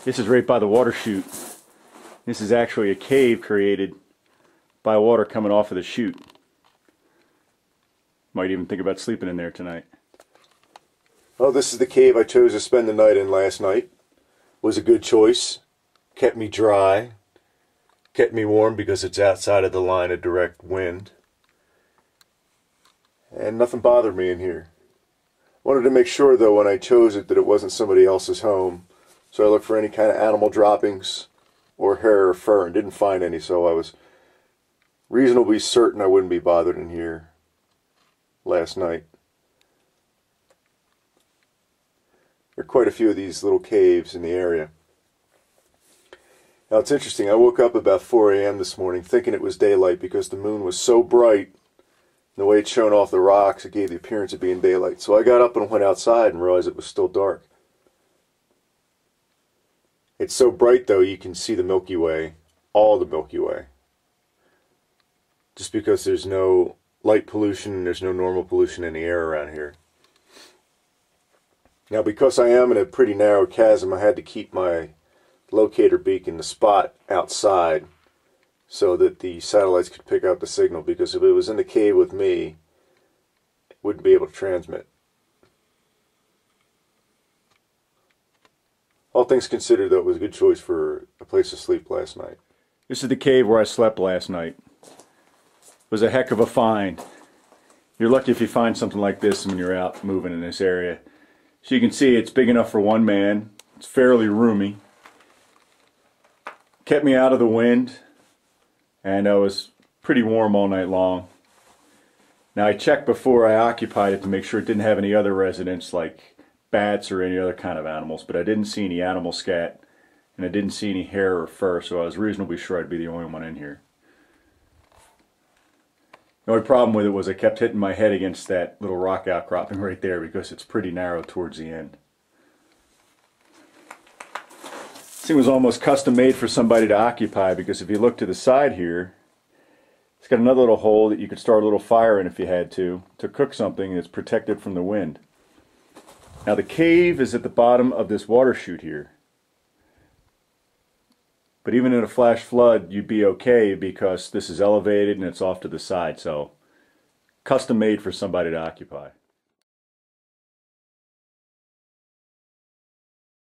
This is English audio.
This is right by the water chute. This is actually a cave created by water coming off of the chute. Might even think about sleeping in there tonight. Well, this is the cave I chose to spend the night in last night. Was a good choice. Kept me dry. Kept me warm because it's outside of the line of direct wind. And nothing bothered me in here. Wanted to make sure though when I chose it that it wasn't somebody else's home. So I looked for any kind of animal droppings or hair or fur and didn't find any, so I was reasonably certain I wouldn't be bothered in here last night. There are quite a few of these little caves in the area. Now it's interesting, I woke up about 4 a.m. this morning thinking it was daylight because the moon was so bright. The way it shone off the rocks, it gave the appearance of being daylight. So I got up and went outside and realized it was still dark. It's so bright though you can see the Milky Way, all the Milky Way. Just because there's no light pollution, there's no normal pollution in the air around here. Now because I am in a pretty narrow chasm, I had to keep my locator beacon, the spot, outside so that the satellites could pick up the signal, because if it was in the cave with me, it wouldn't be able to transmit. All things considered, though, it was a good choice for a place to sleep last night. This is the cave where I slept last night. It was a heck of a find. You're lucky if you find something like this when you're out moving in this area. So you can see it's big enough for one man. It's fairly roomy. Kept me out of the wind, and I was pretty warm all night long. Now I checked before I occupied it to make sure it didn't have any other residents like bats or any other kind of animals, but I didn't see any animal scat, and I didn't see any hair or fur, so I was reasonably sure I'd be the only one in here. The only problem with it was I kept hitting my head against that little rock outcropping right there because it's pretty narrow towards the end. This thing was almost custom made for somebody to occupy, because if you look to the side here, it's got another little hole that you could start a little fire in if you had to cook something that's protected from the wind. Now the cave is at the bottom of this water chute here. But even in a flash flood, you'd be okay because this is elevated and it's off to the side, so custom made for somebody to occupy.